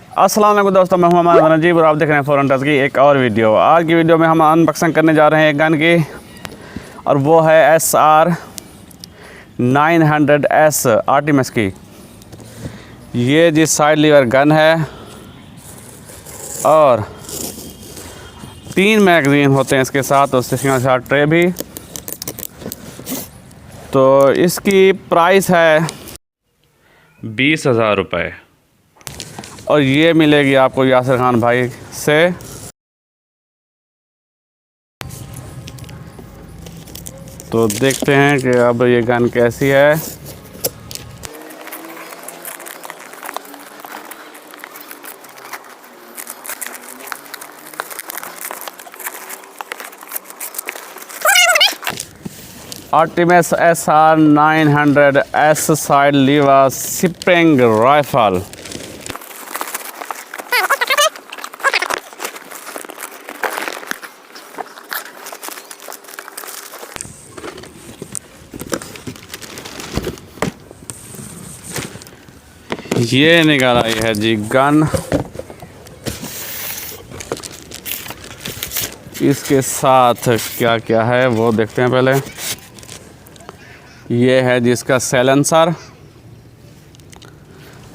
अस्सलाम वालेकुम दोस्तों, मैं हूं हमारा नजीब और आप देख रहे हैं फॉरेन टच की एक और वीडियो। आज की वीडियो में हम अनबॉक्सिंग करने जा रहे हैं एक गन की, और वो है SR 900S आर्टिमस की। ये जी साइड लीवर गन है और 3 मैगज़ीन होते हैं इसके साथ, और सिंगल शॉट ट्रे भी। तो इसकी प्राइस है 20,000 रुपये, और ये मिलेगी आपको यासिर खान भाई से। तो देखते हैं कि अब ये गन कैसी है। Artemis SR 900S side lever spring rifle. ये निकाल आई है जी गन। इसके साथ क्या क्या है वो देखते हैं पहले। ये है जिसका साइलेंसर,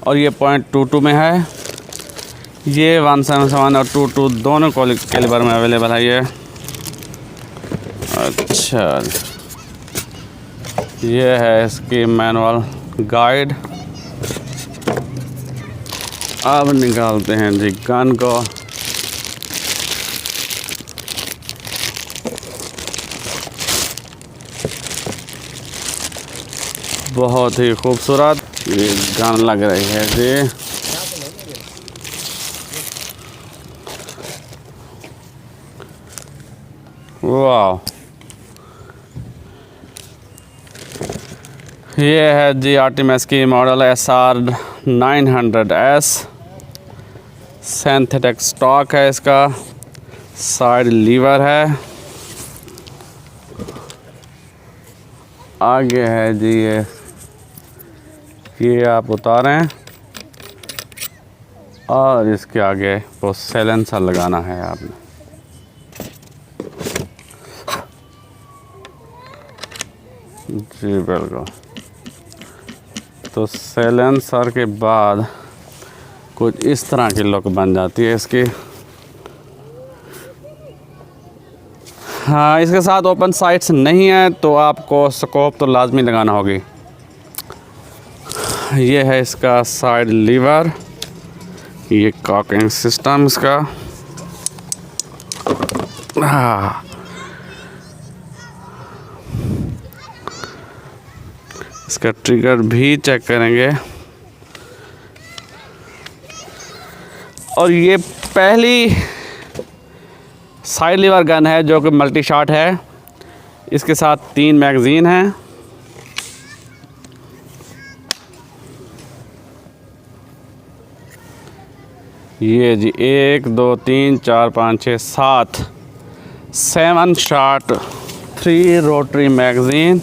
और ये .22 में है। ये 177 और 22 दोनों कैलिबर में अवेलेबल है ये। अच्छा, ये है इसकी मैनुअल गाइड। अब निकालते हैं जी गन को। बहुत ही खूबसूरत ये गन लग रही है जी। वाह, ये है जी आर्टिमस की model SR 900S। Synthetic stock है इसका, साइड लीवर है। आगे है जी ये आप उतारें, और इसके आगे वो साइलेंसर लगाना है आपने। जी बिल्कुल। तो साइलेंसर के बाद कुछ इस तरह की लुक बन जाती है इसकी। हाँ, इसके साथ ओपन साइट्स नहीं है, तो आपको स्कोप तो लाजमी लगाना होगी। ये है इसका साइड लीवर, ये कॉकिंग सिस्टम इसका। हाँ, इसका ट्रिगर भी चेक करेंगे। और ये पहली साइड लीवर गन है जो कि मल्टी शॉट है। इसके साथ 3 मैगज़ीन हैं। ये जी 1 2 3 4 5 6 7 शॉट 3 रोटरी मैगज़ीन।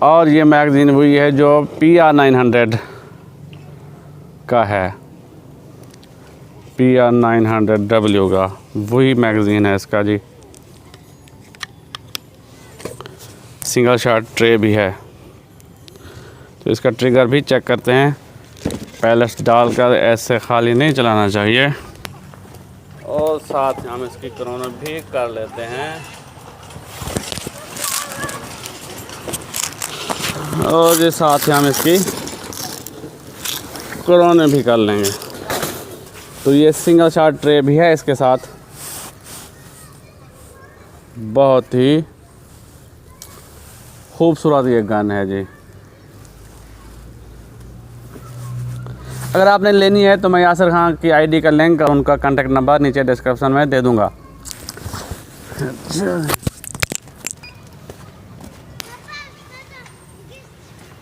और ये मैगज़ीन वही है जो PR 900 का है, PR 900W का वही मैगज़ीन है इसका जी। सिंगल शॉट ट्रे भी है। तो इसका ट्रिगर भी चेक करते हैं। पैलेट्स डालकर ऐसे खाली नहीं चलाना चाहिए। और साथ हम इसकी क्रोनो भी कर लेते हैं। और ये साथ ही हम इसकी क्रोनो भी कर लेंगे। तो ये सिंगल शॉट ट्रे भी है इसके साथ। बहुत ही खूबसूरत ये गन है जी। अगर आपने लेनी है तो मैं यासिर खान की ID का लिंक और उनका कांटेक्ट नंबर नीचे डिस्क्रिप्शन में दे दूंगा।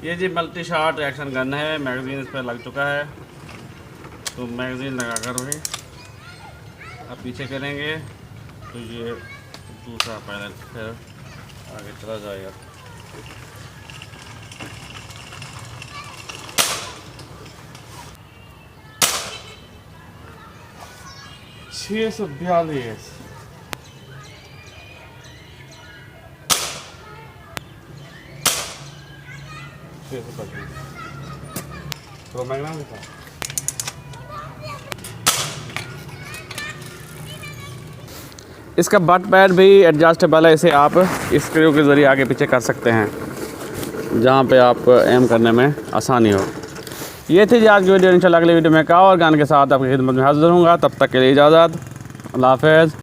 ये जी मल्टी शॉट एक्शन गन है। मैगज़ीन इस पर लग चुका है, तो मैगज़ीन लगा कर भी अब पीछे करेंगे तो ये दूसरा पैनल फिर आगे चला जाएगा। 642 तो महंगा नहीं था। इसका बट पैड भी एडजस्टेबल है, इसे आप स्क्रू के ज़रिए आगे पीछे कर सकते हैं जहाँ पे आप एम करने में आसानी हो। ये थी जी आज की वीडियो। इंशाल्लाह अगली वीडियो में एक और गाने के साथ आपकी खिदमत में हाजिर होऊंगा। तब तक के लिए इजाज़त। अल्लाह हाफ़िज़।